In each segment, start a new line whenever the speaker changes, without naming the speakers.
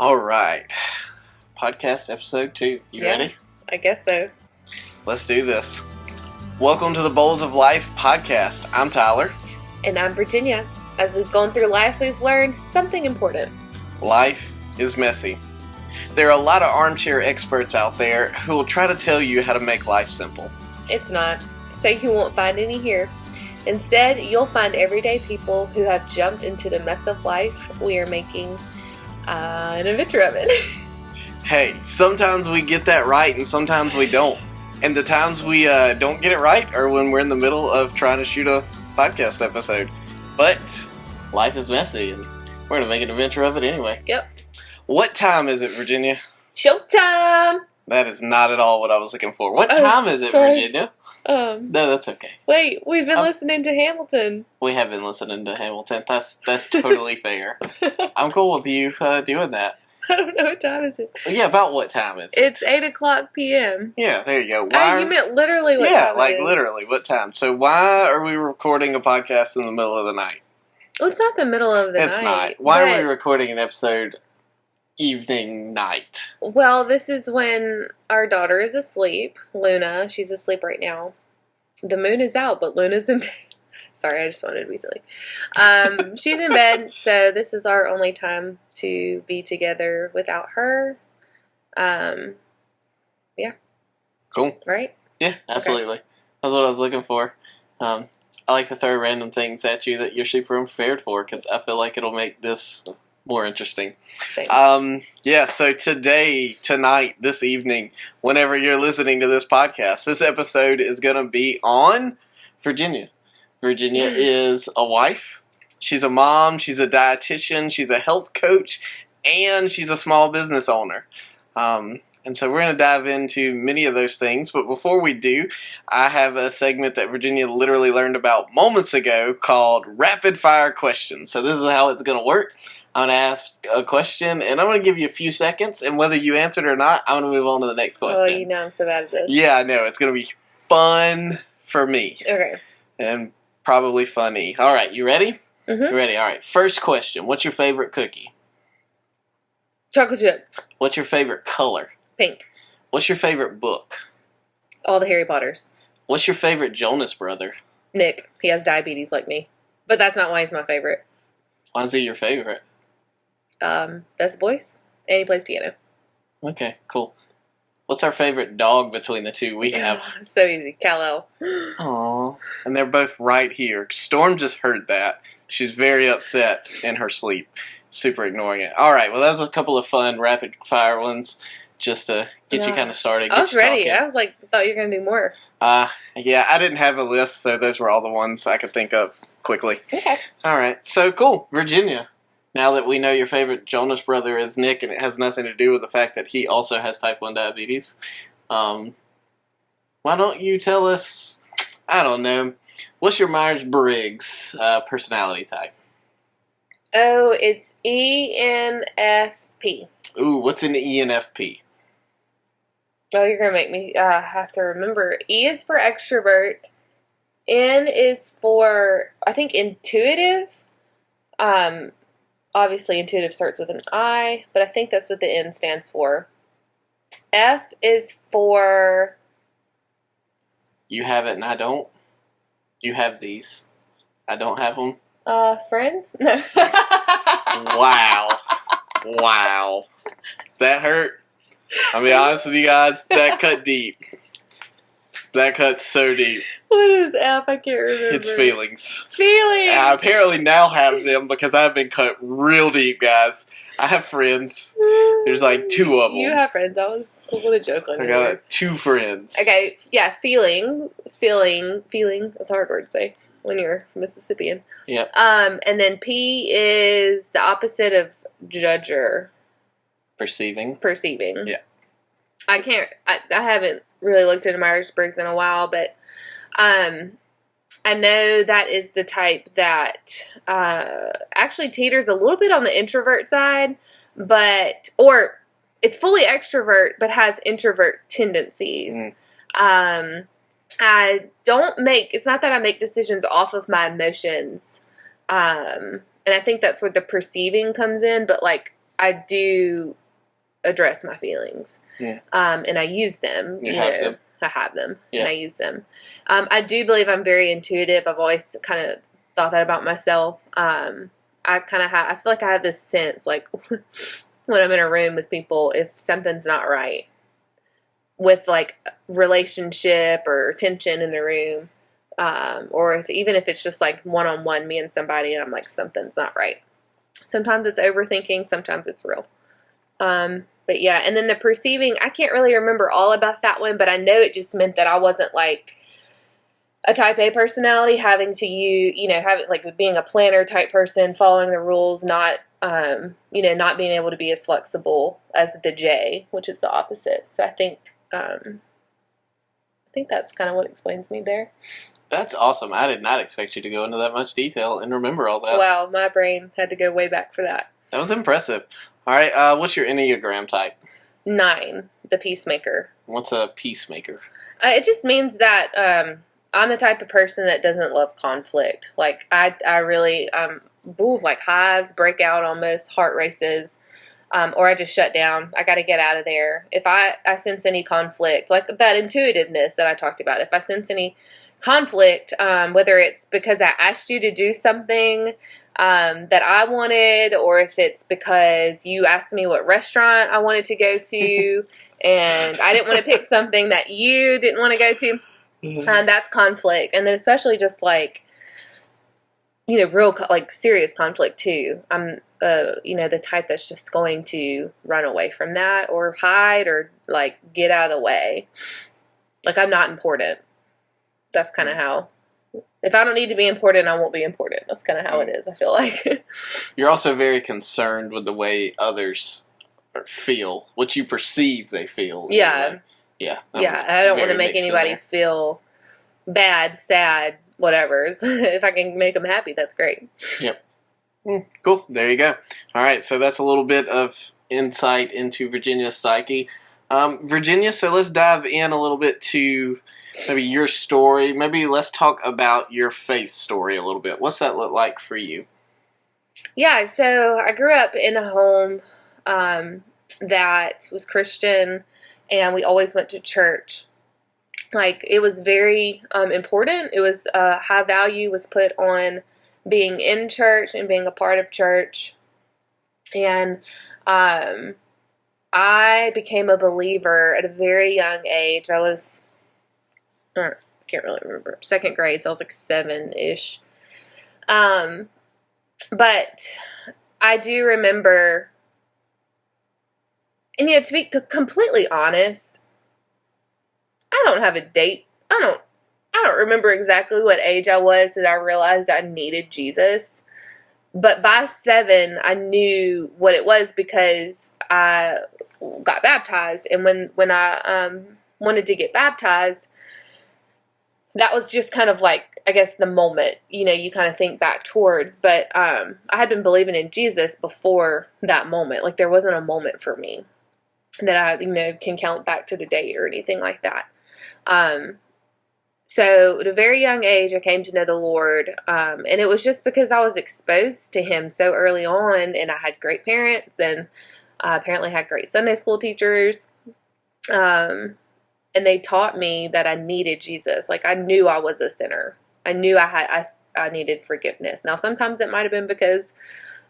All right. Podcast episode 2. You ready?
I guess so.
Let's do this. Welcome to the Bowls of Life podcast. I'm Tyler.
And I'm Virginia. As we've gone through life, we've learned something important.
Life is messy. There are a lot of armchair experts out there who will try to tell you how to make life simple.
It's not. So you won't find any here. Instead, you'll find everyday people who have jumped into the mess of life we are making an adventure of it.
Hey, sometimes we get that right and sometimes we don't. And the times we don't get it right are when we're in the middle of trying to shoot a podcast episode. But life is messy and we're going to make an adventure of it anyway.
Yep.
What time is it, Virginia?
Showtime!
That is not at all what I was looking for. What time is it,
sorry.
Virginia? No, that's okay.
Wait, we've been listening to Hamilton.
We have been listening to Hamilton. That's totally fair. I'm cool with you doing that.
I don't know what time is it.
Yeah, about what time is it?
It's 8 o'clock p.m.
Yeah, there you go.
Oh, you meant literally what time it is.
Yeah, like literally what time. So why are we recording a podcast in the middle of the night?
Well, it's not the middle of the night.
It's not. Why are we recording an episode evening night?
Well, this is when our daughter is asleep. Luna, she's asleep right now. The moon is out, but Luna's in bed. Sorry, I just wanted to be silly. She's in bed, so this is our only time to be together without her. Yeah.
Cool.
Right?
Yeah, absolutely. Okay. That's what I was looking for. I like to throw random things at you that you're super unprepared for because I feel like it'll make this more interesting.
Thanks.
So tonight, this evening, whenever you're listening to this podcast, this episode is going to be on Virginia. Virginia is a wife. She's a mom. She's a dietitian. She's a health coach. And she's a small business owner. And so we're going to dive into many of those things. But before we do, I have a segment that Virginia literally learned about moments ago called Rapid Fire Questions. So this is how it's going to work. I'm going to ask a question, and I'm going to give you a few seconds. And whether you answer it or not, I'm going to move on to the next question.
Oh, you know I'm so bad at this.
Yeah, I know. It's going to be fun for me.
Okay.
And probably funny. All right, you ready?
Mm-hmm.
You ready? All right. First question. What's your favorite cookie?
Chocolate chip.
What's your favorite color?
Pink.
What's your favorite book?
All the Harry Potters. What's
your favorite Jonas brother?
Nick. He has diabetes like me. But that's not why he's my favorite.
Why is he your favorite?
Best voice. And he plays piano.
Okay, cool. What's our favorite dog between the two we have?
So easy. Kal-El.
Aww. And they're both right here. Storm just heard that. She's very upset in her sleep. Super ignoring it. All right, well, that was a couple of fun rapid fire ones just to get you kind of started.
I was ready. I was like, thought you were going to do more.
Yeah, I didn't have a list, so those were all the ones I could think of quickly.
Okay.
All right, so cool. Virginia. Now that we know your favorite Jonas brother is Nick, and it has nothing to do with the fact that he also has type 1 diabetes, why don't you tell us, I don't know, what's your Myers-Briggs personality type?
Oh, it's ENFP.
Ooh, what's an ENFP?
Oh, you're going to make me have to remember. E is for extrovert. N is for, I think, intuitive. Obviously, intuitive starts with an I, but I think that's what the N stands for. F is for...
You have it and I don't? You have these. I don't have them?
Friends? No.
Wow. Wow. That hurt. I'll be honest with you guys, that cut deep. That cut so deep.
What is F? I can't remember.
It's feelings.
Feelings!
I apparently now have them because I've been cut real deep, guys. I have friends. There's like 2 of them.
You have friends. That was a joke on you.
I got like 2 friends.
Okay, yeah, feeling. That's a hard word to say when you're Mississippian.
Yep.
And then P is the opposite of judger.
Perceiving.
Yeah. I haven't really looked into Myers-Briggs in a while, but I know that is the type that actually teeters a little bit on the introvert side, or it's fully extrovert but has introvert tendencies. It's not that I make decisions off of my emotions, and I think that's where the perceiving comes in, but like I do address my feelings.
Yeah.
And I use them.
You have them.
I have them,
Yeah.
and I use them. I do believe I'm very intuitive. I've always kind of thought that about myself. I feel like I have this sense, like, when I'm in a room with people, if something's not right with, like, relationship or tension in the room, or even if it's just, like, one-on-one, me and somebody, and I'm like, something's not right. Sometimes it's overthinking, sometimes it's real. But yeah, and then the perceiving, I can't really remember all about that one, but I know it just meant that I wasn't like a type A personality, having to being a planner type person, following the rules, not not being able to be as flexible as the J, which is the opposite. So I think that's kind of what explains me there.
That's awesome. I did not expect you to go into that much detail and remember all that.
Wow, my brain had to go way back for that.
That was impressive. All right, what's your Enneagram type?
9, the peacemaker.
What's a peacemaker?
It just means that I'm the type of person that doesn't love conflict. Like, I really, like hives, break out almost, heart races, or I just shut down. I got to get out of there. If I sense any conflict, like that intuitiveness that I talked about, if I sense any conflict, whether it's because I asked you to do something that I wanted, or if it's because you asked me what restaurant I wanted to go to, and I didn't want to pick something that you didn't want to go to, that's conflict. And then especially just like, real, like serious conflict too. I'm, the type that's just going to run away from that or hide or like get out of the way. Like, I'm not important. That's kind of how. If I don't need to be important, I won't be important. That's kind of how it is, I feel like.
You're also very concerned with the way others feel, what you perceive they feel.
Yeah.
Yeah.
Yeah, I don't want to make anybody feel bad, sad, whatever. If I can make them happy, that's great.
Yep. Cool. There you go. All right, so that's a little bit of insight into Virginia's psyche. Virginia, so let's dive in a little bit to maybe your story. Maybe let's talk about your faith story a little bit. What's that look like for you?
Yeah, so I grew up in a home that was Christian, and we always went to church. Like, it was very important. It was high value was put on being in church and being a part of church. And I became a believer at a very young age. I was, I can't really remember, 2nd grade, so I was like 7-ish. But I do remember, and to be completely honest, I don't have a date. I don't remember exactly what age I was that I realized I needed Jesus. But by 7, I knew what it was because I got baptized. And when I wanted to get baptized, that was just kind of like, I guess, the moment, you kind of think back towards. But I had been believing in Jesus before that moment. Like, there wasn't a moment for me that I, can count back to the date or anything like that. So at a very young age, I came to know the Lord, and it was just because I was exposed to Him so early on, and I had great parents, and apparently had great Sunday school teachers, and they taught me that I needed Jesus. Like, I knew I was a sinner. I knew I needed forgiveness. Now, sometimes it might have been because,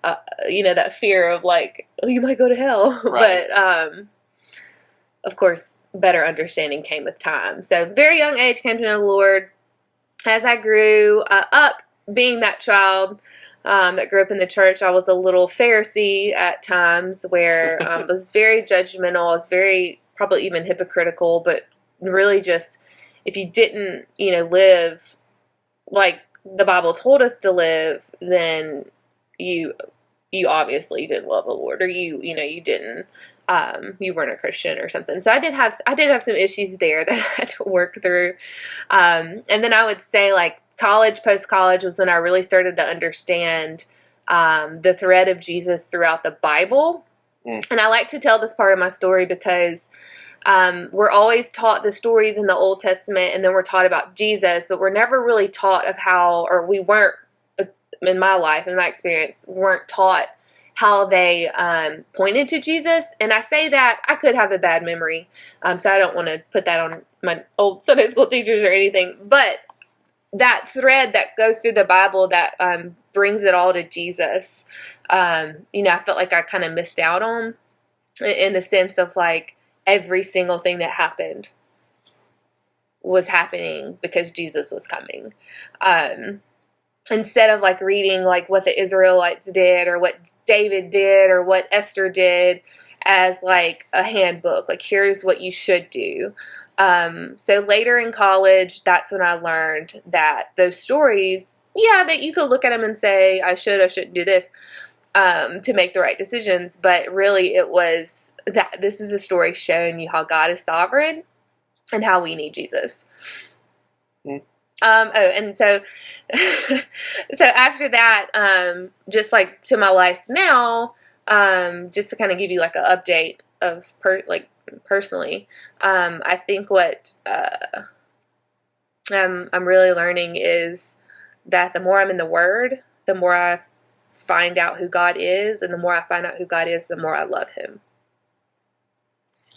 that fear of like, oh, you might go to hell, right. But of course, better understanding came with time. So very young age, came to know the Lord. As I grew up, being that child that grew up in the church, I was a little Pharisee at times, where I was very judgmental. I was very, probably even hypocritical, but really just, if you didn't, live like the Bible told us to live, then you obviously didn't love the Lord, or you didn't. You weren't a Christian or something. So I did have some issues there that I had to work through. And then I would say, like, post-college was when I really started to understand the thread of Jesus throughout the Bible. And I like to tell this part of my story because we're always taught the stories in the Old Testament, and then we're taught about Jesus, but we're never really taught of how, or we weren't, in my life, in my experience, weren't taught how they pointed to Jesus. And I say that I could have a bad memory, so I don't want to put that on my old Sunday school teachers or anything. But that thread that goes through the Bible that brings it all to Jesus, I felt like I kind of missed out on, in the sense of like every single thing that happened was happening because Jesus was coming. Instead of like reading like what the Israelites did or what David did or what Esther did as like a handbook, like here's what you should do. So later in college, that's when I learned that those stories, that you could look at them and say, I shouldn't do this, to make the right decisions. But really it was that this is a story showing you how God is sovereign and how we need Jesus. Mm. And so, so after that, just like to my life now, just to kind of give you like an update of personally, I think what, I'm really learning is that the more I'm in the Word, the more I find out who God is, and the more I find out who God is, the more I love Him.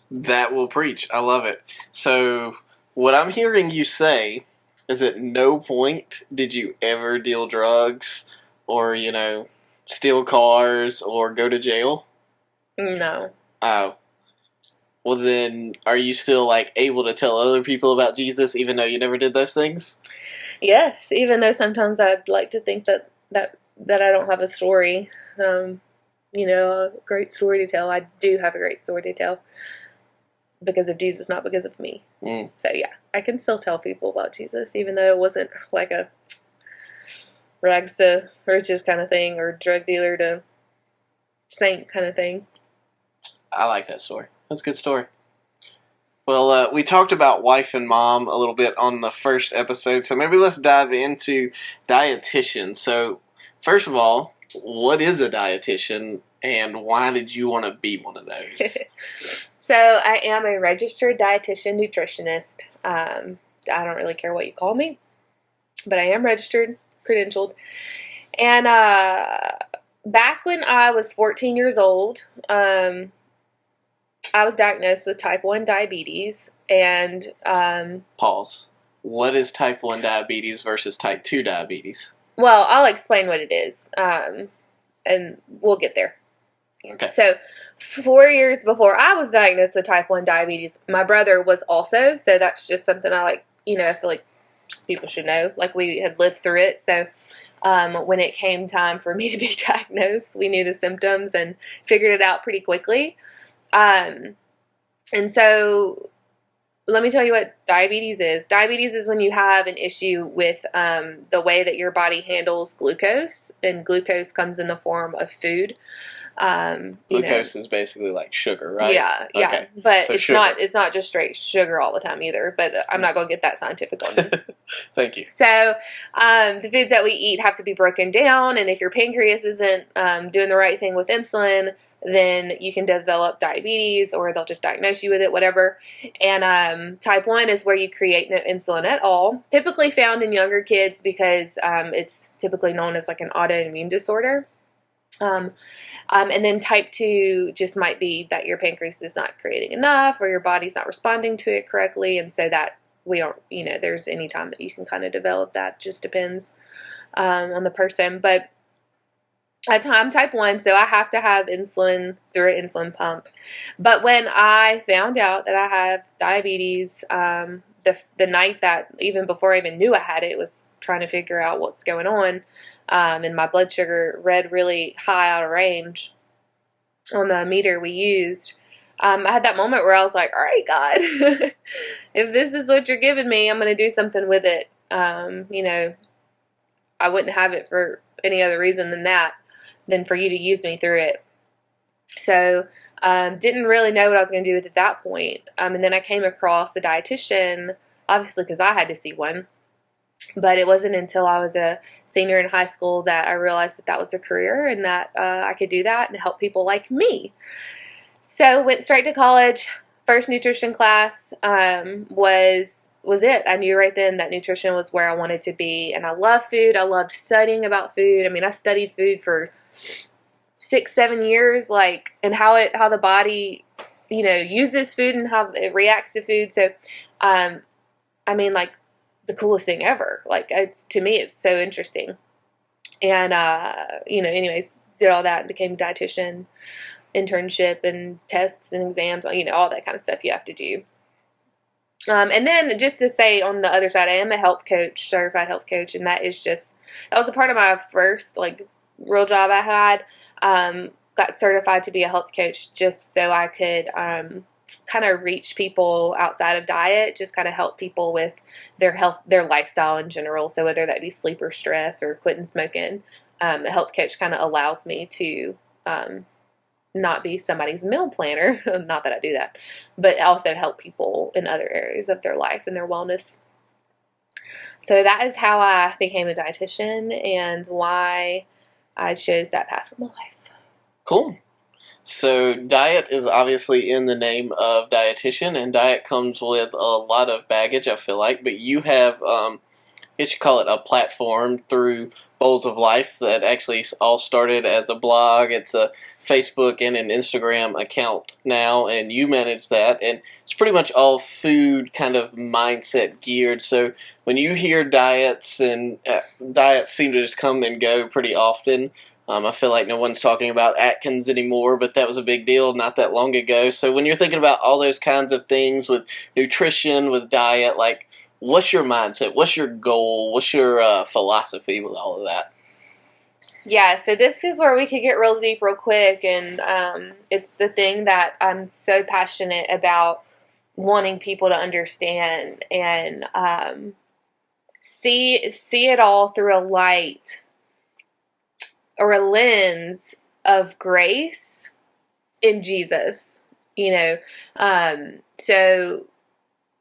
That will preach. I love it. So what I'm hearing you say is at no point did you ever deal drugs or, steal cars or go to jail?
No.
Oh. Well, then, are you still, like, able to tell other people about Jesus even though you never did those things?
Yes, even though sometimes I'd like to think that I don't have a story, a great story to tell. I do have a great story to tell because of Jesus, not because of me. Mm. So, yeah, I can still tell people about Jesus, even though it wasn't like a rags to riches kind of thing or drug dealer to saint kind of thing.
I like that story. That's a good story. Well, we talked about wife and mom a little bit on the first episode, so maybe let's dive into dietitian. So, first of all, what is a dietitian, and why did you want to be one of those?
So, I am a registered dietitian nutritionist. I don't really care what you call me, but I am registered, credentialed. And back when I was 14 years old, I was diagnosed with type 1 diabetes, and...
Pause. What is type 1 diabetes versus type 2 diabetes?
Well, I'll explain what it is, and we'll get there.
Okay.
So, 4 years before I was diagnosed with type 1 diabetes, my brother was also, so that's just something I I feel like people should know. Like, we had lived through it, so... when it came time for me to be diagnosed, we knew the symptoms and figured it out pretty quickly. And so let me tell you what diabetes is. Diabetes is when you have an issue with the way that your body handles glucose, and glucose comes in the form of food.
Glucose is basically like sugar, right?
Yeah, yeah. Okay. But so it's not just straight sugar all the time either, but I'm not going to get that scientific on you.
Thank you.
So the foods that we eat have to be broken down, and if your pancreas isn't doing the right thing with insulin, then you can develop diabetes, or they'll just diagnose you with it, whatever. And type 1 is where you create no insulin at all, typically found in younger kids because it's typically known as like an autoimmune disorder. And then type 2 just might be that your pancreas is not creating enough, or your body's not responding to it correctly, and so that we don't, there's any time that you can kind of develop that. Just depends on the person. But I'm type 1, so I have to have insulin through an insulin pump. But when I found out that I have diabetes, the night that, even before I even knew I had it, was trying to figure out what's going on, and my blood sugar read really high out of range on the meter we used. I had that moment where I was like, all right, God, if this is what you're giving me, I'm going to do something with it. I wouldn't have it for any other reason than for you to use me through it. So, didn't really know what I was going to do with it at that point. And then I came across a dietitian, obviously because I had to see one. But it wasn't until I was a senior in high school that I realized that was a career, and that I could do that and help people like me. So went straight to college. First nutrition class was it. I knew right then that nutrition was where I wanted to be, and I love food. I loved studying about food. I mean, I studied food for 6-7 years, like, and how the body, uses food and how it reacts to food. So, I mean, like, the coolest thing ever. Like, to me, it's so interesting. And, anyways, did all that, became a dietitian, internship and tests and exams, all that kind of stuff you have to do. And then just to say on the other side, I am a health coach, certified health coach. And that was a part of my first, like, real job I had. Got certified to be a health coach just so I could, kind of reach people outside of diet, just kind of help people with their health, their lifestyle in general. So whether that be sleep or stress or quitting smoking, a health coach kind of allows me to not be somebody's meal planner, not that I do that, but also help people in other areas of their life and their wellness. So that is how I became a dietitian and why I chose that path for my life.
Cool. So diet is obviously in the name of dietitian, and diet comes with a lot of baggage, I feel like, but you have, I guess you call it a platform through Bowls of Life that actually all started as a blog. It's a Facebook and an Instagram account now, and you manage that, and it's pretty much all food kind of mindset geared. So when you hear diets, and diets seem to just come and go pretty often. I feel like no one's talking about Atkins anymore, but that was a big deal not that long ago. So when you're thinking about all those kinds of things with nutrition, with diet, like, what's your mindset? What's your goal? What's your philosophy with all of that?
Yeah, so this is where we could get real deep real quick, and it's the thing that I'm so passionate about wanting people to understand and see it all through a light or a lens of grace in Jesus, so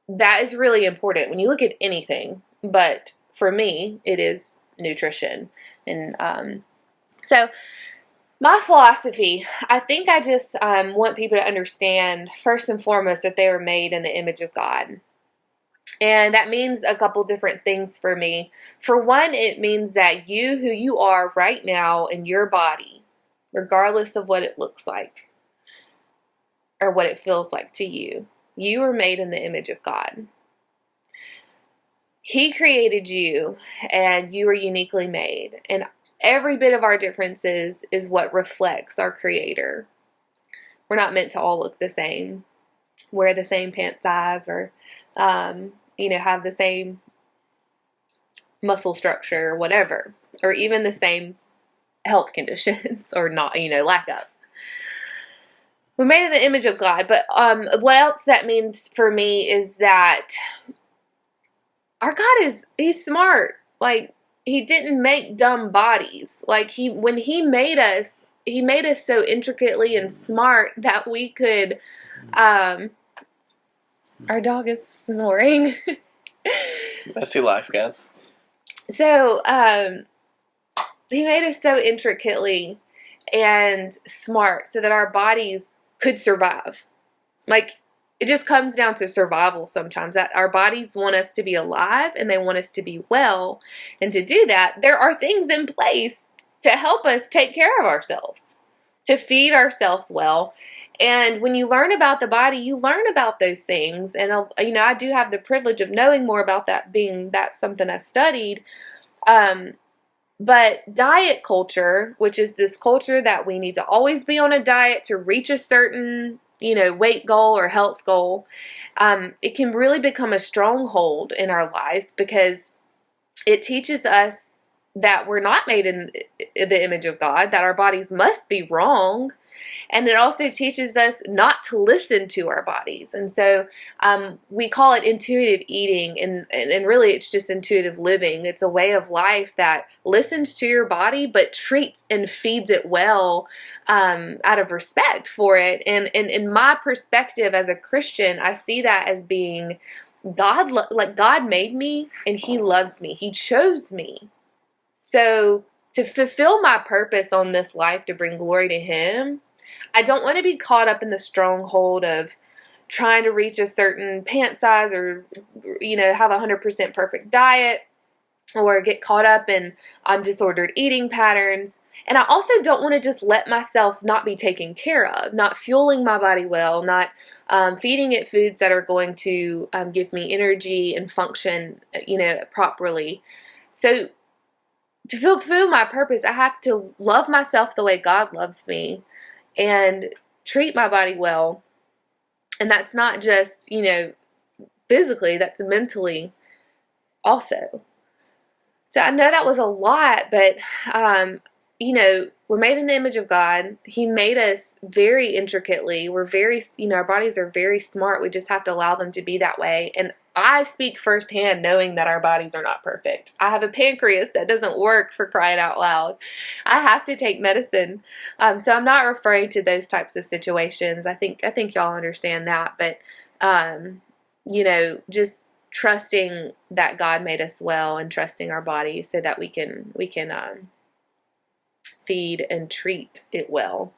that is really important when you look at anything, but for me, it is nutrition. And so my philosophy, I think I just want people to understand, first and foremost, that they were made in the image of God. And that means a couple different things for me. For one, it means that who you are right now in your body, regardless of what it looks like or what it feels like to you, you were made in the image of God. He created you, and you are uniquely made. And every bit of our differences is what reflects our Creator. We're not meant to all look the same, wear the same pant size, or have the same muscle structure or whatever, or even the same health conditions or not, lack of. We're made in the image of God, but what else that means for me is that our God he's smart. Like, he didn't make dumb bodies. Like, when he made us so intricately and smart that we could, our dog is snoring.
Messy life, guys.
So, he made us so intricately and smart so that our bodies could survive. Like, it just comes down to survival sometimes. That our bodies want us to be alive and they want us to be well. And to do that, there are things in place to help us take care of ourselves, to feed ourselves well. And when you learn about the body, you learn about those things. And, I do have the privilege of knowing more about that, being that's something I studied. But diet culture, which is this culture that we need to always be on a diet to reach a certain, weight goal or health goal, it can really become a stronghold in our lives because it teaches us that we're not made in the image of God, that our bodies must be wrong. And it also teaches us not to listen to our bodies. And so we call it intuitive eating, and really it's just intuitive living. It's a way of life that listens to your body but treats and feeds it well out of respect for it. And in my perspective as a Christian, I see that as being God made me and he loves me. He chose me. So to fulfill my purpose on this life, to bring glory to him, I don't want to be caught up in the stronghold of trying to reach a certain pant size or, have a 100% perfect diet. or get caught up in disordered eating patterns. And I also don't want to just let myself not be taken care of, not fueling my body well, not feeding it foods that are going to give me energy and function, properly. So to fulfill my purpose, I have to love myself the way God loves me and treat my body well. And that's not just, physically, that's mentally also. So I know that was a lot, but, we're made in the image of God. He made us very intricately. We're very, our bodies are very smart. We just have to allow them to be that way. And I speak firsthand knowing that our bodies are not perfect. I have a pancreas that doesn't work, for crying out loud. I have to take medicine. So I'm not referring to those types of situations. I think y'all understand that. But, just trusting that God made us well and trusting our bodies so that we can feed and treat it well.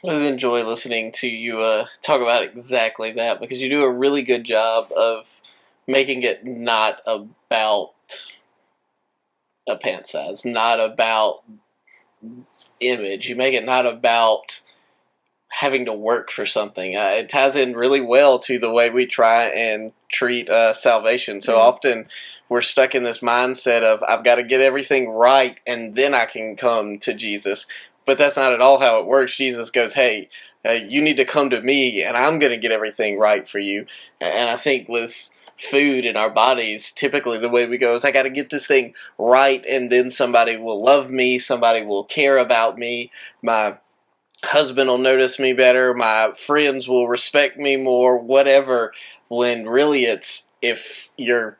I always enjoy listening to you talk about exactly that, because you do a really good job of making it not about a pant size, not about image. You make it not about having to work for something. It ties in really well to the way we try and treat salvation. So often we're stuck in this mindset of, I've got to get everything right and then I can come to Jesus. But that's not at all how it works. Jesus goes, hey, you need to come to me and I'm going to get everything right for you. And I think with food in our bodies, typically the way we go is, I got to get this thing right and then somebody will love me, somebody will care about me, my husband will notice me better, my friends will respect me more, whatever, when really it's, if you're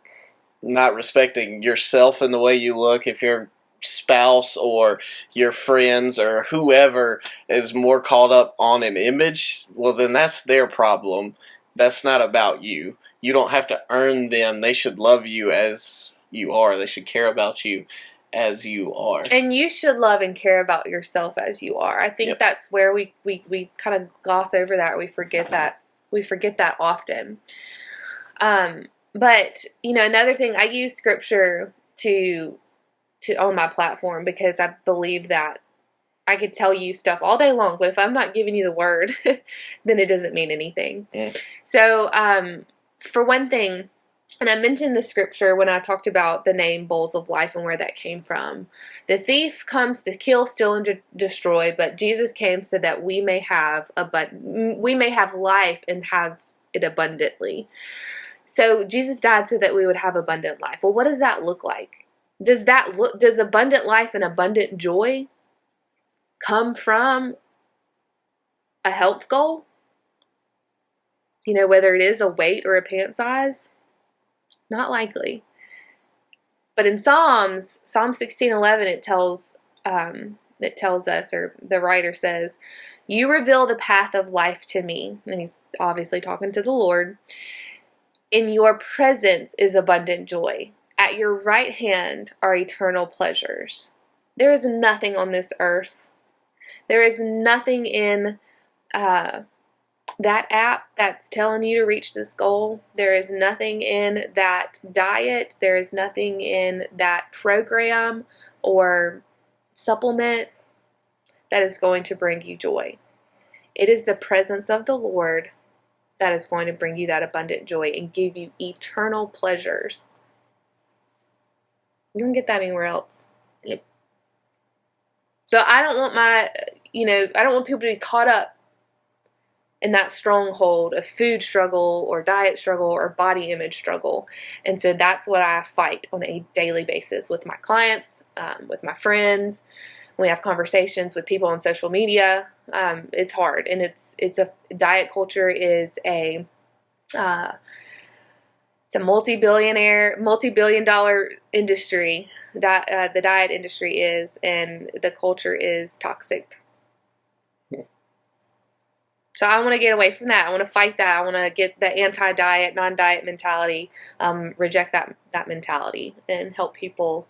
not respecting yourself in the way you look, if your spouse or your friends or whoever is more caught up on an image, well then that's their problem. That's not about you. You don't have to earn them. They should love you as you are. They should care about you as you are.
And you should love and care about yourself as you are. I think that's where we kind of gloss over that. We forget that. We forget that often. But, another thing, I use scripture to on my platform because I believe that I could tell you stuff all day long, but if I'm not giving you the word, then it doesn't mean anything. So, for one thing, and I mentioned the scripture when I talked about the name Bowls of Life and where that came from. The thief comes to kill, steal, and destroy, but Jesus came so that we may have life and have it abundantly. So Jesus died so that we would have abundant life. Well, what does that look like? Does abundant life and abundant joy come from a health goal? Whether it is a weight or a pant size? Not likely. But in Psalm 16:11, it tells us, or the writer says, you reveal the path of life to me. And he's obviously talking to the Lord. In your presence is abundant joy. At your right hand are eternal pleasures. There is nothing on this earth. There is nothing in that app that's telling you to reach this goal. There is nothing in that diet. There is nothing in that program or supplement that is going to bring you joy. It is the presence of the Lord that is going to bring you that abundant joy and give you eternal pleasures. You don't get that anywhere else.
Yep.
So I don't want I don't want people to be caught up in that stronghold of food struggle or diet struggle or body image struggle. And so that's what I fight on a daily basis with my clients, with my friends. We have conversations with people on social media. It's hard, and it's a diet culture is it's a multi-billion-dollar industry that the diet industry is, and the culture is toxic. So I want to get away from that. I want to fight that. I want to get the anti-diet, non-diet mentality, reject that mentality, and help people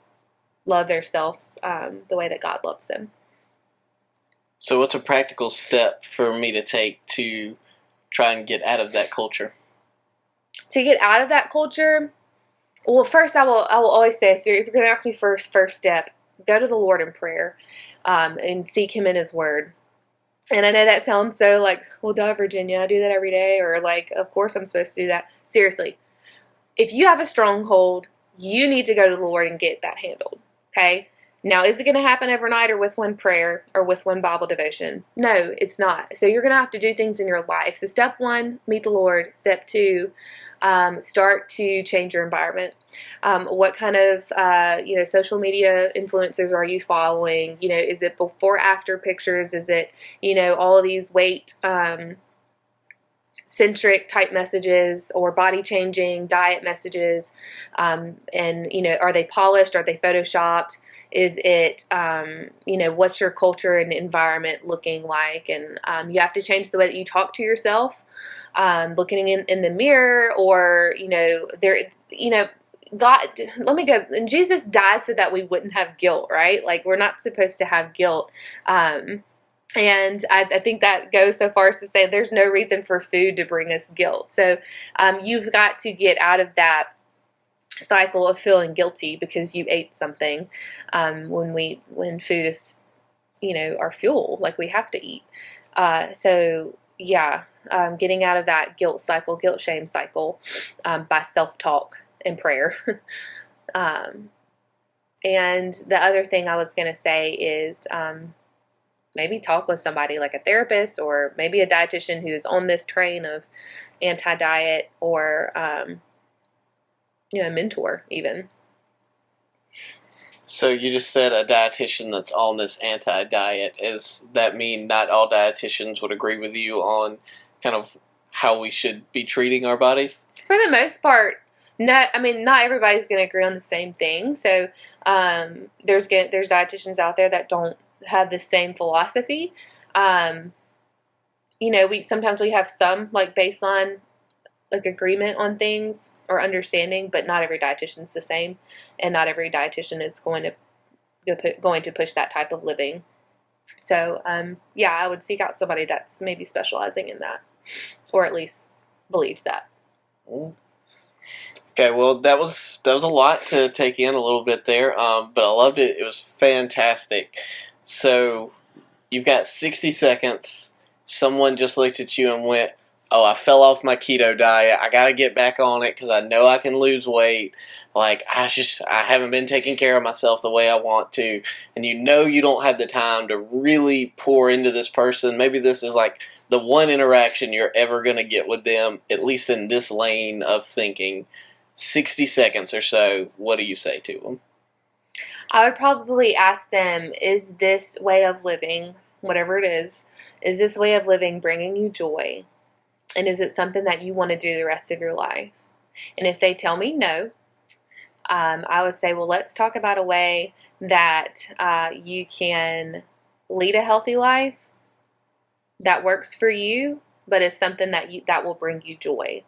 love themselves the way that God loves them.
So what's a practical step for me to take to try and get out of that culture?
To get out of that culture, Well, first I will always say, if you're going to ask me first step, go to the Lord in prayer, and seek Him in His Word. And I know that sounds so like, well, duh, Virginia, I do that every day, or like, of course I'm supposed to do that. Seriously, if you have a stronghold, you need to go to the Lord and get that handled. Okay? Now, is it going to happen overnight or with one prayer or with one Bible devotion? No, it's not. So you're going to have to do things in your life. So step one, meet the Lord. Step two, start to change your environment. What kind of social media influencers are you following? Is it before after pictures? Is it all of these weight centric type messages or body changing diet messages? And are they polished? Are they photoshopped? Is it what's your culture and environment looking like? And you have to change the way that you talk to yourself, looking in the mirror, or God, let me go. And Jesus died so that we wouldn't have guilt, right? Like, we're not supposed to have guilt. And I think that goes so far as to say there's no reason for food to bring us guilt. So you've got to get out of that cycle of feeling guilty because you ate something, when food is our fuel, like we have to eat. Getting out of that guilt shame cycle, by self-talk and prayer. And the other thing I was going to say is maybe talk with somebody like a therapist, or maybe a dietitian who is on this train of anti-diet, or a mentor even.
So you just said a dietitian that's on this anti-diet. Does that mean not all dietitians would agree with you on kind of how we should be treating our bodies?
For the most part, not everybody's going to agree on the same thing. So there's dietitians out there that don't have the same philosophy. We sometimes have some like baseline like agreement on things or understanding, but not every dietitian's the same, and not every dietitian is going to push that type of living. So I would seek out somebody that's maybe specializing in that, or at least believes that.
Okay, well, that was a lot to take in, a little bit there, but I loved it. It was fantastic. So you've got 60 seconds. Someone just looked at you and went, oh, I fell off my keto diet. I got to get back on it because I know I can lose weight. Like, I haven't been taking care of myself the way I want to. And you don't have the time to really pour into this person. Maybe this is like the one interaction you're ever going to get with them, at least in this lane of thinking. 60 seconds or so, what do you say to them?
I would probably ask them, is this way of living, whatever it is this way of living bringing you joy? And is it something that you want to do the rest of your life? And if they tell me no, I would say, well, let's talk about a way that you can lead a healthy life that works for you, but is something that will bring you joy.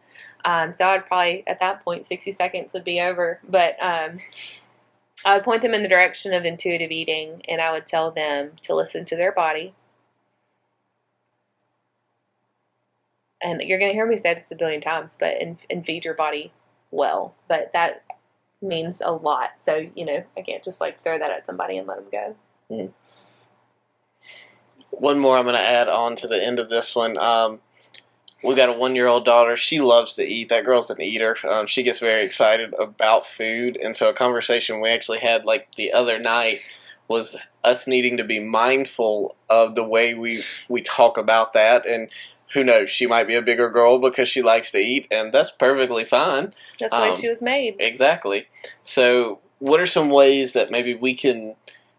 So I'd probably, at that point, 60 seconds would be over. But I would point them in the direction of intuitive eating, and I would tell them to listen to their body. And you're going to hear me say this a billion times, but and feed your body well. But that means a lot. So, I can't just like throw that at somebody and let them go.
Mm. One more I'm going to add on to the end of this one. We got a 1-year-old daughter. She loves to eat. That girl's an eater. She gets very excited about food. And so a conversation we actually had like the other night was us needing to be mindful of the way we talk about that. And who knows, she might be a bigger girl because she likes to eat, and that's perfectly fine.
That's the way she was made.
Exactly. So what are some ways that maybe we can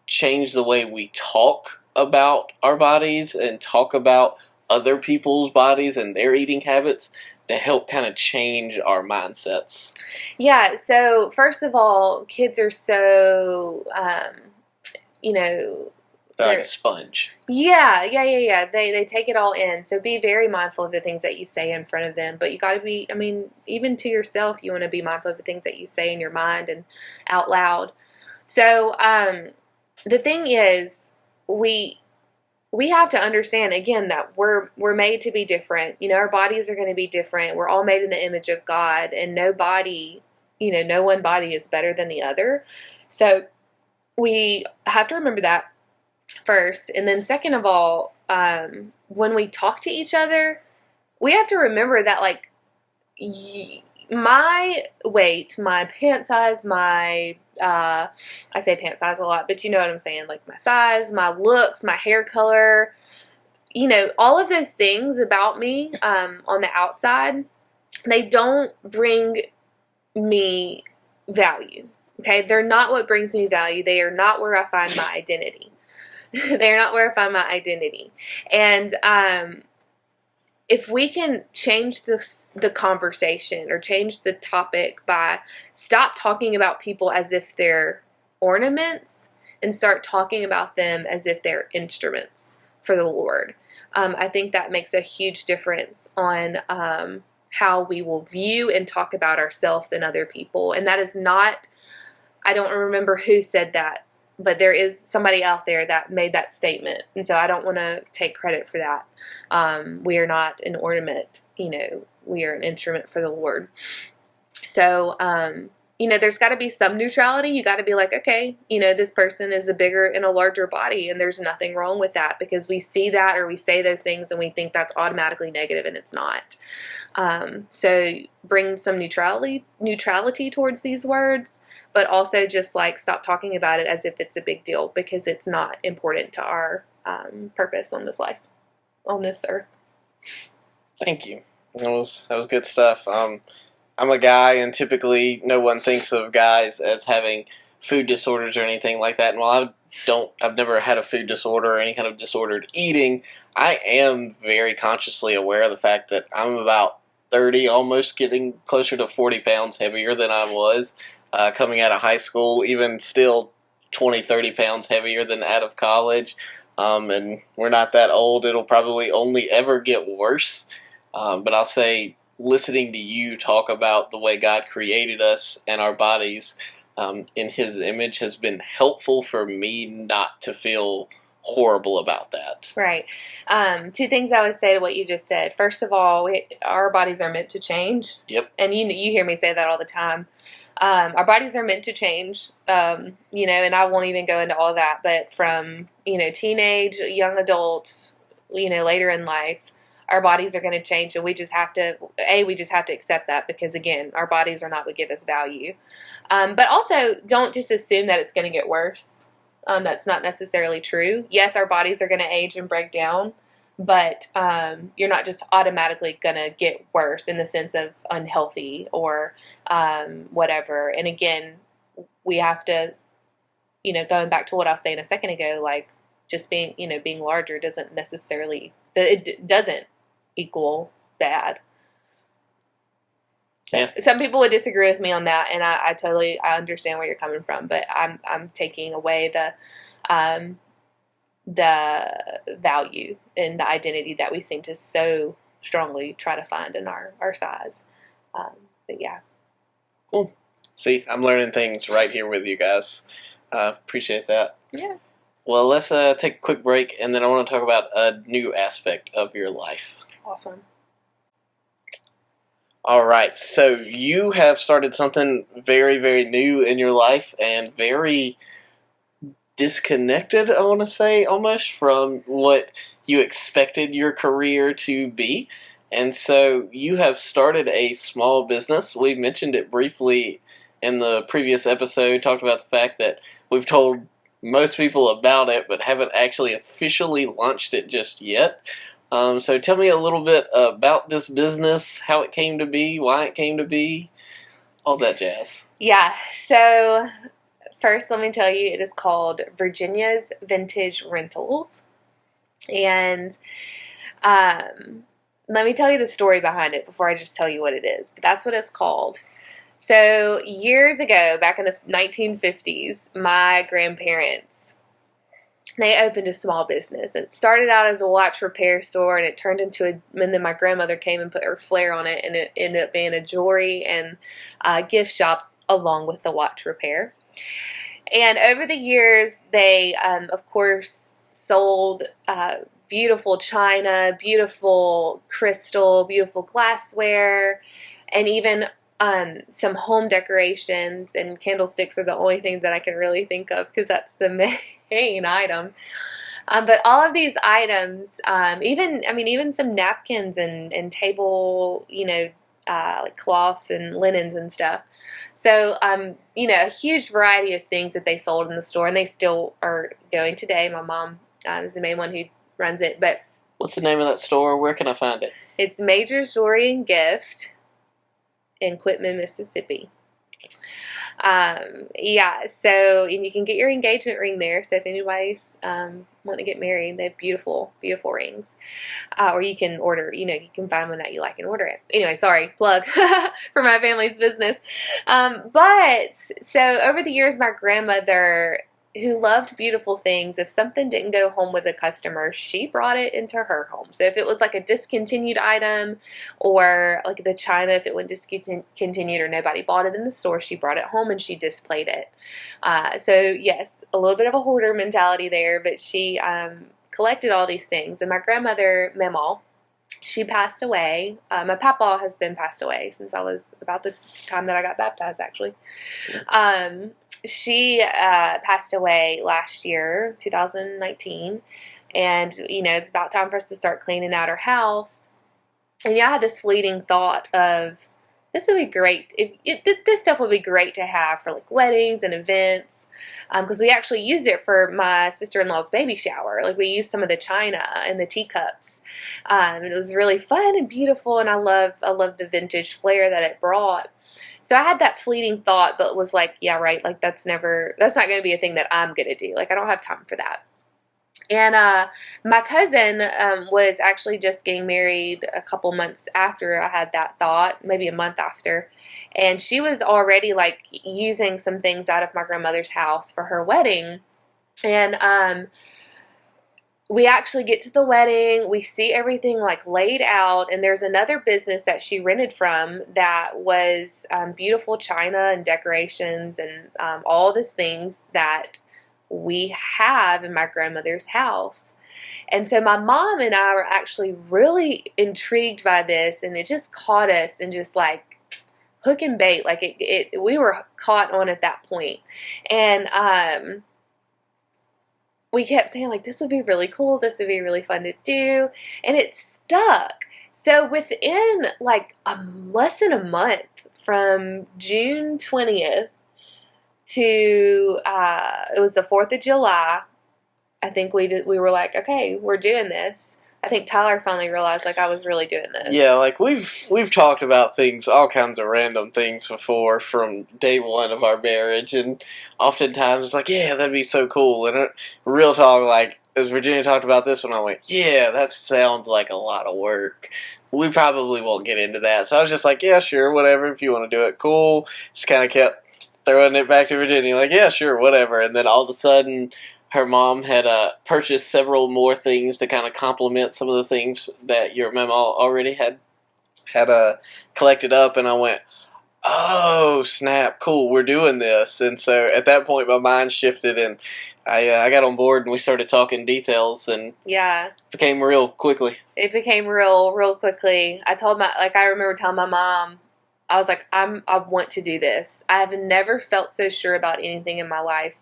change the way we talk about our bodies and talk about other people's bodies and their eating habits to help kind of change our mindsets?
Yeah, so first of all, kids are so,
They're like a sponge.
Yeah. They take it all in. So be very mindful of the things that you say in front of them. But you got to be, even to yourself, you want to be mindful of the things that you say in your mind and out loud. So the thing is, we have to understand, again, that we're made to be different. Our bodies are going to be different. We're all made in the image of God, and no body no one body is better than the other. So we have to remember that first. And then second of all, when we talk to each other, we have to remember that, like, my weight, my pant size, I say pant size a lot, but you know what I'm saying, like my size, my looks, my hair color, all of those things about me on the outside, they don't bring me value. Okay, they're not what brings me value. They are not where I find my identity. They're not where I find my identity. And if we can change the conversation or change the topic by stop talking about people as if they're ornaments and start talking about them as if they're instruments for the Lord, I think that makes a huge difference on how we will view and talk about ourselves and other people. And that is not, I don't remember who said that, but there is somebody out there that made that statement. And so I don't want to take credit for that. We are not an ornament, we are an instrument for the Lord. So, there's got to be some neutrality. You got to be like, okay, this person is a bigger and a larger body, and there's nothing wrong with that, because we see that or we say those things and we think that's automatically negative, and it's not. So bring some neutrality towards these words, but also just like stop talking about it as if it's a big deal, because it's not important to our purpose on this life, on this earth.
Thank you. That was good stuff. I'm a guy, and typically no one thinks of guys as having food disorders or anything like that. And while I've never had a food disorder or any kind of disordered eating, I am very consciously aware of the fact that I'm about 30, almost getting closer to 40 pounds heavier than I was coming out of high school, even still 20, 30 pounds heavier than out of college. And we're not that old. It'll probably only ever get worse. But I'll say, listening to you talk about the way God created us and our bodies in His image has been helpful for me not to feel horrible about that.
Right. Two things I would say to what you just said. First of all, our bodies are meant to change.
Yep.
And you hear me say that all the time. Our bodies are meant to change, and I won't even go into all of that, but from, teenage, young adults, later in life, our bodies are going to change, and we just have to accept that, because again, our bodies are not what give us value. But also, don't just assume that it's going to get worse. That's not necessarily true. Yes, our bodies are going to age and break down, but you're not just automatically going to get worse in the sense of unhealthy or whatever. And again, we have to, going back to what I was saying a second ago, like just being larger doesn't necessarily, it doesn't equal bad.
Yeah.
Some people would disagree with me on that, and I totally understand where you're coming from, but I'm taking away the value and the identity that we seem to so strongly try to find in our size. But yeah.
Cool. See, I'm learning things right here with you guys. Appreciate that.
Yeah.
Well, let's take a quick break, and then I want to talk about a new aspect of your life.
Awesome.
All right, so you have started something very, very new in your life and very disconnected, I want to say, almost from what you expected your career to be. And so you have started a small business. We mentioned it briefly in the previous episode, talked about the fact that we've told most people about it, but haven't actually officially launched it just yet. So tell me a little bit about this business, how it came to be, why it came to be, all that jazz.
Yeah, so first let me tell you, it is called Virginia's Vintage Rentals. And let me tell you the story behind it before I just tell you what it is. But that's what it's called. So years ago, back in the 1950s, my grandparents, they opened a small business. It started out as a watch repair store, and it turned into and then my grandmother came and put her flair on it, and it ended up being a jewelry and gift shop along with the watch repair. And over the years, they, of course, sold beautiful china, beautiful crystal, beautiful glassware, and even some home decorations, and candlesticks are the only things that I can really think of because that's the main item. But all of these items, even some napkins and table, like cloths and linens and stuff. So, a huge variety of things that they sold in the store, and they still are going today. My mom is the main one who runs it. But
what's the name of that store? Where can I find it?
It's Major's Jewelry and Gift in Quitman, Mississippi. So and you can get your engagement ring there. So if anybody's wanting to get married, they have beautiful, beautiful rings. Or you can order, you can find one that you like and order it. Anyway, sorry, plug for my family's business. But so over the years, my grandmother, who loved beautiful things, if something didn't go home with a customer, she brought it into her home. So if it was like a discontinued item, or like the china, if it went discontinued or nobody bought it in the store, she brought it home and she displayed it. So yes, a little bit of a hoarder mentality there, but she collected all these things. And my grandmother, Memaw, she passed away. My papa has been passed away since I was about the time that I got baptized, actually. She passed away last year, 2019, and it's about time for us to start cleaning out her house. And I had this fleeting thought of, this would be great. This stuff would be great to have for like weddings and events, because we actually used it for my sister-in-law's baby shower. Like we used some of the china and the teacups, and it was really fun and beautiful. And I love the vintage flair that it brought. So I had that fleeting thought, but was like, yeah, right. Like that's not going to be a thing that I'm going to do. Like I don't have time for that. And my cousin was actually just getting married a couple months after I had that thought, maybe a month after. And she was already like using some things out of my grandmother's house for her wedding. And we actually get to the wedding, we see everything like laid out, and there's another business that she rented from that was beautiful china and decorations and all these things that we have in my grandmother's house. And so my mom and I were actually really intrigued by this, and it just caught us and just like hook and bait. Like we were caught on at that point. And we kept saying like, this would be really cool, this would be really fun to do, and it stuck. So within like less than a month, from June 20th to it was the 4th of July, I think we were like, okay, we're doing this. I think Tyler finally realized like I was really doing this.
Yeah, like we've talked about things, all kinds of random things before from day one of our marriage, and oftentimes it's like, yeah, that'd be so cool. And real talk, like as Virginia talked about this one, I went, yeah, that sounds like a lot of work. We probably won't get into that. So I was just like, yeah, sure, whatever. If you want to do it, cool. Just kind of kept throwing it back to Virginia, like, yeah, sure, whatever. And then all of a sudden, her mom had purchased several more things to kind of complement some of the things that your mom already had collected up. And I went, oh, snap, cool, we're doing this. And so at that point, my mind shifted, and I got on board, and we started talking details, and
yeah,
it became real quickly.
It became real quickly. I remember telling my mom, I was like, I want to do this. I have never felt so sure about anything in my life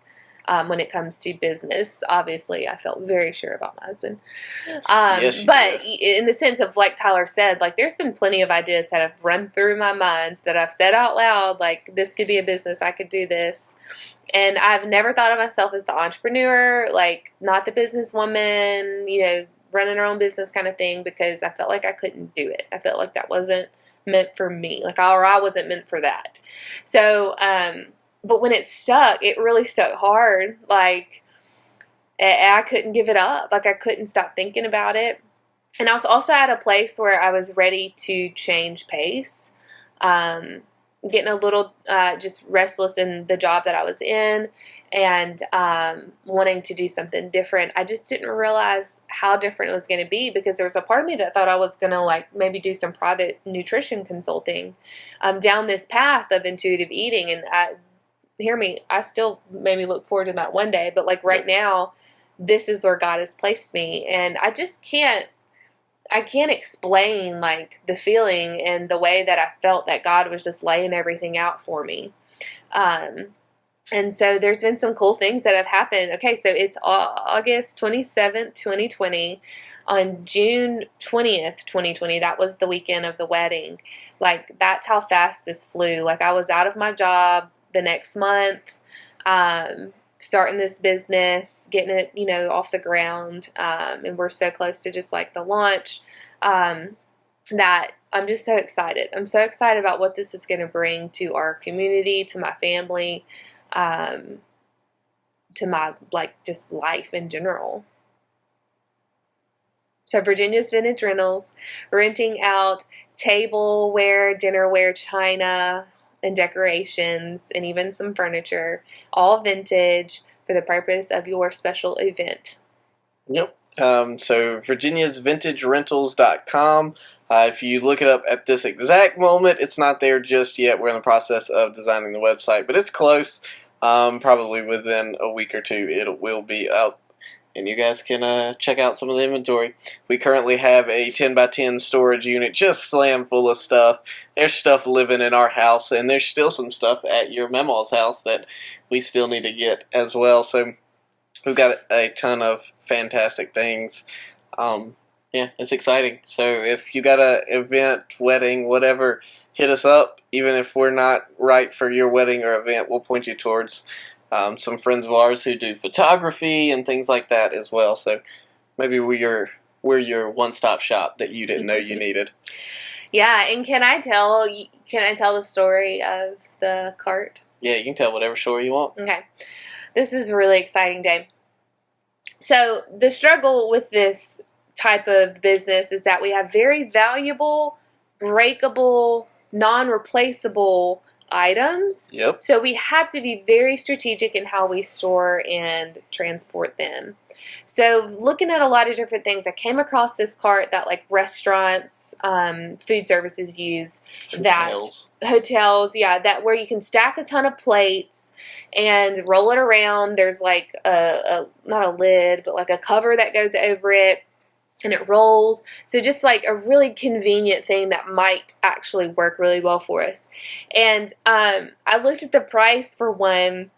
when it comes to business. Obviously, I felt very sure about my husband.
Yes,
but
did.
In the sense of, like Tyler said, like there's been plenty of ideas that have run through my mind that I've said out loud, like this could be a business, I could do this. And I've never thought of myself as the entrepreneur, like not the businesswoman, running her own business kind of thing, because I felt like I couldn't do it. I felt like that wasn't meant for me, or I wasn't meant for that. So, but when it stuck, it really stuck hard. Like, I couldn't give it up. Like, I couldn't stop thinking about it. And I was also at a place where I was ready to change pace. Getting a little just restless in the job that I was in, and wanting to do something different. I just didn't realize how different it was going to be, because there was a part of me that thought I was going to like maybe do some private nutrition consulting down this path of intuitive eating. And I still maybe look forward to that one day, but like right now, this is where God has placed me, and I just can't I can't explain like the feeling and the way that I felt that God was just laying everything out for me. And so there's been some cool things that have happened. Okay, so it's August 27th, 2020. On June 20th, 2020, that was the weekend of the wedding. Like, that's how fast this flew. Like, I was out of my job the next month, starting this business, getting it, off the ground. And we're so close to just like the launch, that I'm just so excited. I'm so excited about what this is going to bring to our community, to my family, to my, like, just life in general. So Virginia's Vintage Rentals, renting out tableware, dinnerware, china, and decorations, and even some furniture, all vintage for the purpose of your special event.
Yep. So virginiasvintagerentals.com. If you look it up at this exact moment, it's not there just yet. We're in the process of designing the website, but it's close. Probably within a week or two, it will be up, and you guys can check out some of the inventory. We currently have a 10x10 storage unit just slam full of stuff. There's stuff living in our house, and there's still some stuff at your Mama's house that we still need to get as well. So we've got a ton of fantastic things. Yeah, it's exciting. So if you got an event, wedding, whatever, hit us up. Even if we're not right for your wedding or event, we'll point you towards some friends of ours who do photography and things like that as well. So maybe we're your one-stop shop that you didn't know you needed.
Yeah, and can I tell the story of the cart?
Yeah, you can tell whatever story you want.
Okay. This is a really exciting day. So the struggle with this type of business is that we have very valuable, breakable, non-replaceable items.
Yep.
So we have to be very strategic in how we store and transport them. So looking at a lot of different things, I came across this cart that like restaurants, food services use. Hotels, yeah, that where you can stack a ton of plates and roll it around. There's like not a lid, but like a cover that goes over it. And it rolls. So just like a really convenient thing that might actually work really well for us. And I looked at the price for one,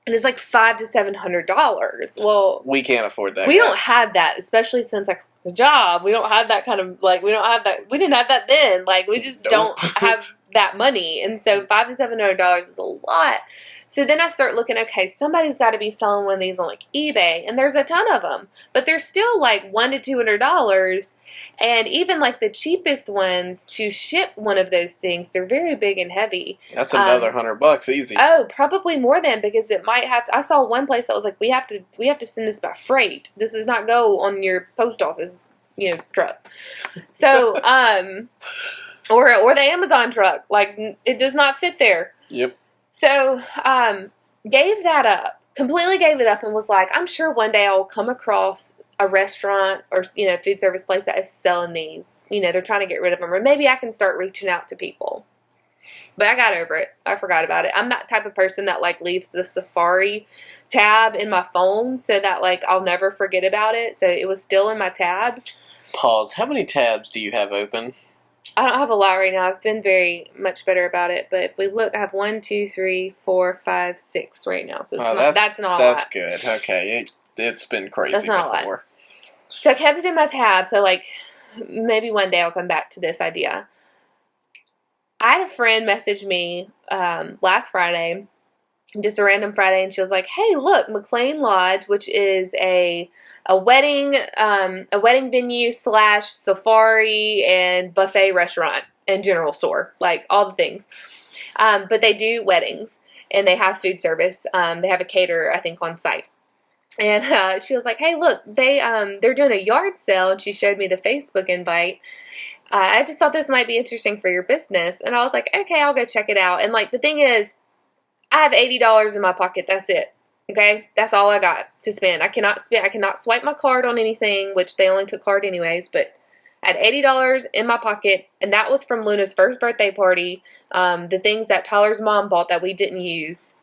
and it's like $500 to $700. Well,
we can't afford that.
We don't have that, especially since like the job. We don't have that kind of like we don't have that. We didn't have that then. Like we just don't have that money, and so $500 to $700 is a lot. So then I start looking, okay, somebody's got to be selling one of these on like eBay, and there's a ton of them, but they're still like $100 to $200, and even like the cheapest ones to ship one of those things, they're very big and heavy.
That's another $100 easy.
Oh, probably more than, because it might have to. I saw one place that was like, we have to send this by freight. This does not go on your post office, truck. So, or the Amazon truck, like it does not fit there.
Yep.
So, gave that up, completely gave it up, and was like, I'm sure one day I will come across a restaurant or, food service place that is selling these. They're trying to get rid of them, or maybe I can start reaching out to people. But I got over it. I forgot about it. I'm that type of person that like leaves the Safari tab in my phone so that like I'll never forget about it. So it was still in my tabs.
Pause. How many tabs do you have open?
I don't have a lot right now. I've been very much better about it. But if we look, I have 1, 2, 3, 4, 5, 6 right now. So that's not a lot.
That's good. Okay. It's been crazy
that's not
before.
A lot. So I kept it in my tab. So like maybe one day I'll come back to this idea. I had a friend message me last Friday, just a random Friday, and she was like, "Hey, look, McLean Lodge, which is a wedding venue / safari and buffet restaurant and general store, like all the things. But they do weddings and they have food service. They have a caterer, I think, on site." And she was like, "Hey, look, they're doing a yard sale," and she showed me the Facebook invite. I just thought this might be interesting for your business. And I was like, okay, I'll go check it out. And like, the thing is, I have $80 in my pocket. That's it. Okay. That's all I got to spend. I cannot swipe my card on anything, which they only took card anyways, but I had $80 in my pocket. And that was from Luna's first birthday party. The things that Tyler's mom bought that we didn't use,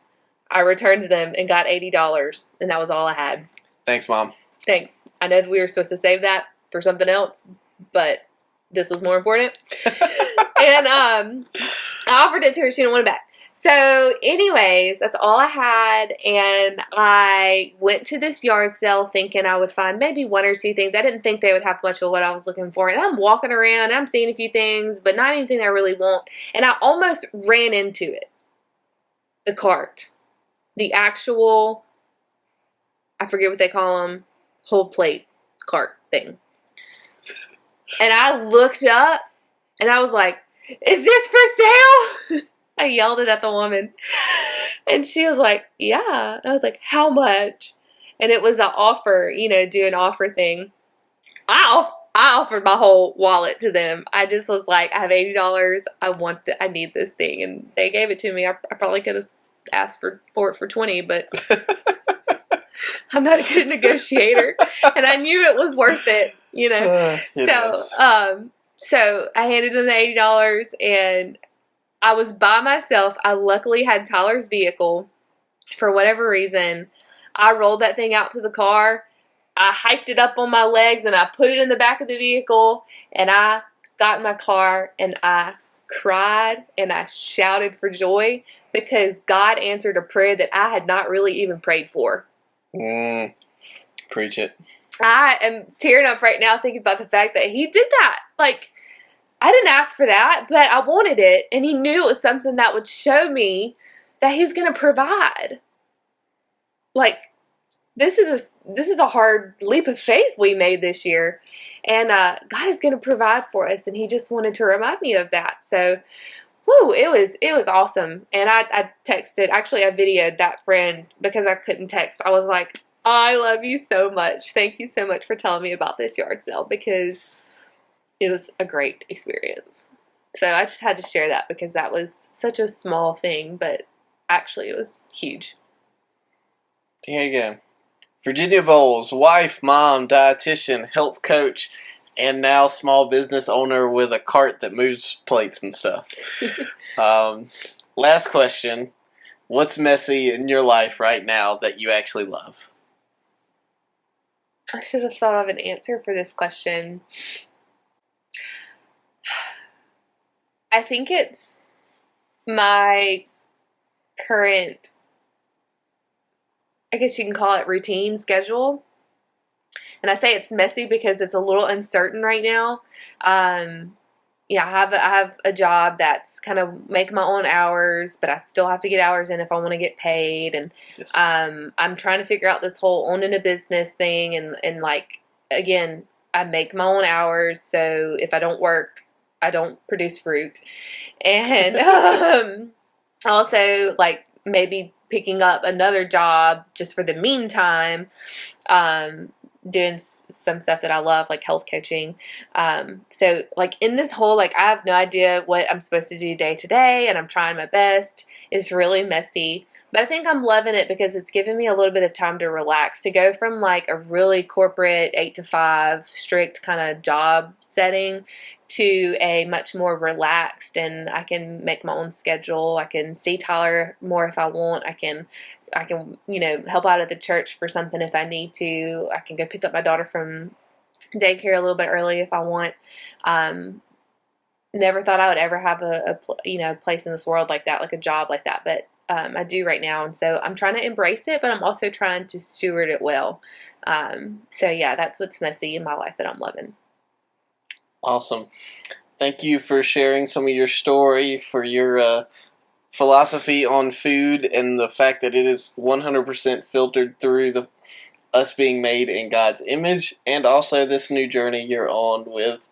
I returned to them and got $80. And that was all I had.
Thanks, Mom.
Thanks. I know that we were supposed to save that. for something else, but this was more important. And I offered it to her. She didn't want it back. So anyways, that's all I had, and I went to this yard sale thinking I would find maybe one or two things. I didn't think they would have much of what I was looking for, and I'm walking around, I'm seeing a few things, but not anything I really want, and I almost ran into it. The cart. The actual, I forget what they call them, whole plate cart thing. And I looked up, and I was like, is this for sale? I yelled it at the woman, and she was like, yeah. And I was like, how much? And it was an offer, do an offer thing. I offered my whole wallet to them. I just was like, I have $80. I need this thing. And they gave it to me. I probably could have asked for it for 20, but I'm not a good negotiator. And I knew it was worth it, So I handed them the $80, and I was by myself. I luckily had Tyler's vehicle for whatever reason. I rolled that thing out to the car. I hiked it up on my legs, and I put it in the back of the vehicle, and I got in my car, and I cried, and I shouted for joy because God answered a prayer that I had not really even prayed for.
Preach it.
I am tearing up right now thinking about the fact that he did that. Like, I didn't ask for that, but I wanted it, and he knew it was something that would show me that he's going to provide. Like, this is a hard leap of faith we made this year, and God is going to provide for us, and he just wanted to remind me of that. So, it was awesome. And I texted, actually I videoed that friend because I couldn't text. I was like, I love you so much. Thank you so much for telling me about this yard sale, because it was a great experience. So I just had to share that because that was such a small thing, but actually it was huge.
Here you go. Virginia Bowles, wife, mom, dietitian, health coach, and now small business owner with a cart that moves plates and stuff. Last question. What's messy in your life right now that you actually love?
I should have thought of an answer for this question. I think it's my current, I guess you can call it, routine schedule. And I say it's messy because it's a little uncertain right now. I have a job that's kind of make my own hours, but I still have to get hours in if I want to get paid. And
yes.
I'm trying to figure out this whole owning a business thing. And like, again, I make my own hours, so if I don't work, I don't produce fruit. And also, like, maybe picking up another job just for the meantime, doing some stuff that I love, like health coaching. So, like, in this whole, like, I have no idea what I'm supposed to do day to day, and I'm trying my best. It's really messy. But I think I'm loving it because it's given me a little bit of time to relax, to go from like a really corporate 8 to 5 strict kind of job setting to a much more relaxed, and I can make my own schedule. I can see Tyler more if I want. I can help out at the church for something if I need to. I can go pick up my daughter from daycare a little bit early if I want. Never thought I would ever have a place in this world like that, like a job like that, but I do right now, and so I'm trying to embrace it, but I'm also trying to steward it well. So yeah, that's what's messy in my life that I'm loving.
Awesome. Thank you for sharing some of your story, for your philosophy on food, and the fact that it is 100% filtered through us being made in God's image, and also this new journey you're on with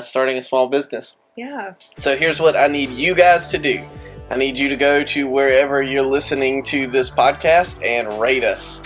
starting a small business.
Yeah.
So here's what I need you guys to do. I need you to go to wherever you're listening to this podcast and rate us.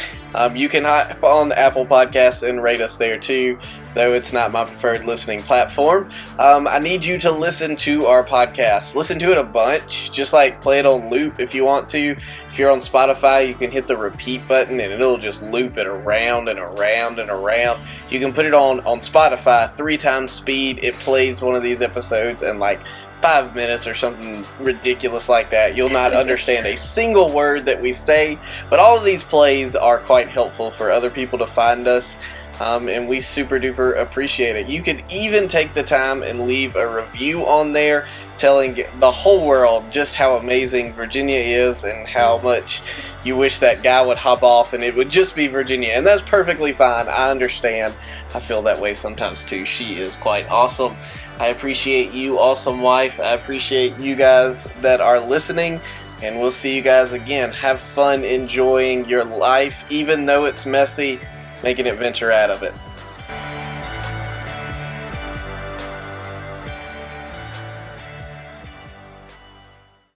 You can hop on Apple Podcasts and rate us there too, though it's not my preferred listening platform. I need you to listen to our podcast. Listen to it a bunch. Just like play it on loop if you want to. If you're on Spotify, you can hit the repeat button and it'll just loop it around and around and around. You can put it on Spotify 3 times speed. It plays one of these episodes in like 5 minutes or something ridiculous like that. You'll not understand a single word that we say, but all of these plays are quite helpful for other people to find us. and we super duper appreciate it. You could even take the time and leave a review on there telling the whole world just how amazing Virginia is and how much you wish that guy would hop off and it would just be Virginia. And that's perfectly fine. I understand. I feel that way sometimes too. She is quite awesome. I appreciate you, awesome wife. I appreciate you guys that are listening. And we'll see you guys again. Have fun enjoying your life, even though it's messy. Make an adventure out of it.